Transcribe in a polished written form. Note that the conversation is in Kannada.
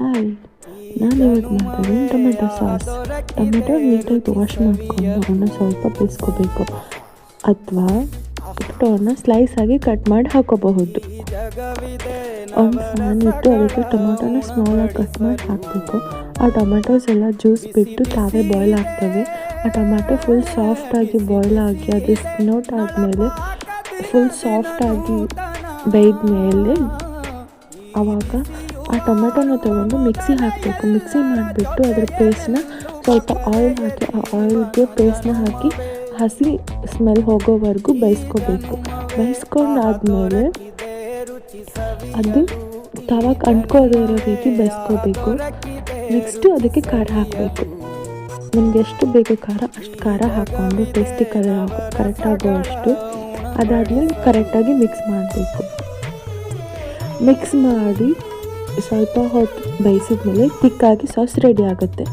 ಹಾಯ್, ನಾನಿವತ್ತು ಮಾಡ್ತೀನಿ ಟೊಮೆಟೊ ಸಾಸ್. ಟೊಮೆಟೊ ನೀಟಾಗಿ ವಾಶ್ ಮಾಡಿಕೊಂಡು ಅವನ್ನ ಸ್ವಲ್ಪ ಬೇಯಿಸ್ಕೋಬೇಕು, ಅಥವಾ ಟೊಮೆಟೊನ ಸ್ಲೈಸ್ ಆಗಿ ಕಟ್ ಮಾಡಿ ಹಾಕೋಬಹುದು. ಒಂದು ಫ್ಯಾನ್ ಇಟ್ಟು ಅದಕ್ಕೆ ಟೊಮೆಟೊನ ಸ್ಮಾಲಾಗಿ ಕಟ್ ಮಾಡಿ ಹಾಕಬೇಕು. ಆ ಟೊಮೆಟೊಸ್ ಎಲ್ಲ ಜ್ಯೂಸ್ ಬಿಟ್ಟು ತಾವೇ ಬಾಯ್ಲ್ ಆಗ್ತವೆ. ಆ ಟೊಮೆಟೊ ಫುಲ್ ಸಾಫ್ಟಾಗಿ ಬಾಯ್ಲ್ ಆಗಿ ಅದು ಸ್ಪಿನೌಟ್ ಆದಮೇಲೆ ಫುಲ್ ಸಾಫ್ಟಾಗಿ ಬೇಯ್ದ ಮೇಲೆ ಆವಾಗ ಆ ಟೊಮೆಟೊನ ತೊಗೊಂಡು ಮಿಕ್ಸಿ ಹಾಕಬೇಕು. ಮಿಕ್ಸಿ ಮಾಡಿಬಿಟ್ಟು ಅದ್ರ ಪೇಸ್ಟ್ನ ಸ್ವಲ್ಪ ಆಯಿಲ್ ಹಾಕಿ ಆ ಆಯಿಲ್ಗೆ ಪೇಸ್ಟ್ನ ಹಾಕಿ ಹಸಿ ಸ್ಮೆಲ್ ಹೋಗೋವರೆಗೂ ಬೇಯಿಸ್ಕೋಬೇಕು. ಬೇಯಿಸ್ಕೊಂಡಾದ್ಮೇಲೆ ಅದು ತವಾಗೆ ಅಂಟ್ಕೋದೇ ಇರೋ ರೀತಿ ಬೇಯಿಸ್ಕೋಬೇಕು. ನೆಕ್ಸ್ಟು ಅದಕ್ಕೆ ಖಾರ ಹಾಕಬೇಕು. ನಿಮ್ಗೆ ಎಷ್ಟು ಬೇಕು ಖಾರ ಅಷ್ಟು ಖಾರ ಹಾಕ್ಕೊಂಡು ಟೇಸ್ಟಿ ಕರೆಕ್ಟಾಗೋ ಅಷ್ಟು. ಅದಾದಮೇಲೆ ಕರೆಕ್ಟಾಗಿ ಮಿಕ್ಸ್ ಮಾಡಬೇಕು. ಮಿಕ್ಸ್ ಮಾಡಿ ಸ್ವಲ್ಪ ಹೊತ್ತು ಬೇಯಿಸಿದ್ಮೇಲೆ ತಿಕ್ಕಾಗಿ ಸಾಸ್ ರೆಡಿ ಆಗುತ್ತೆ.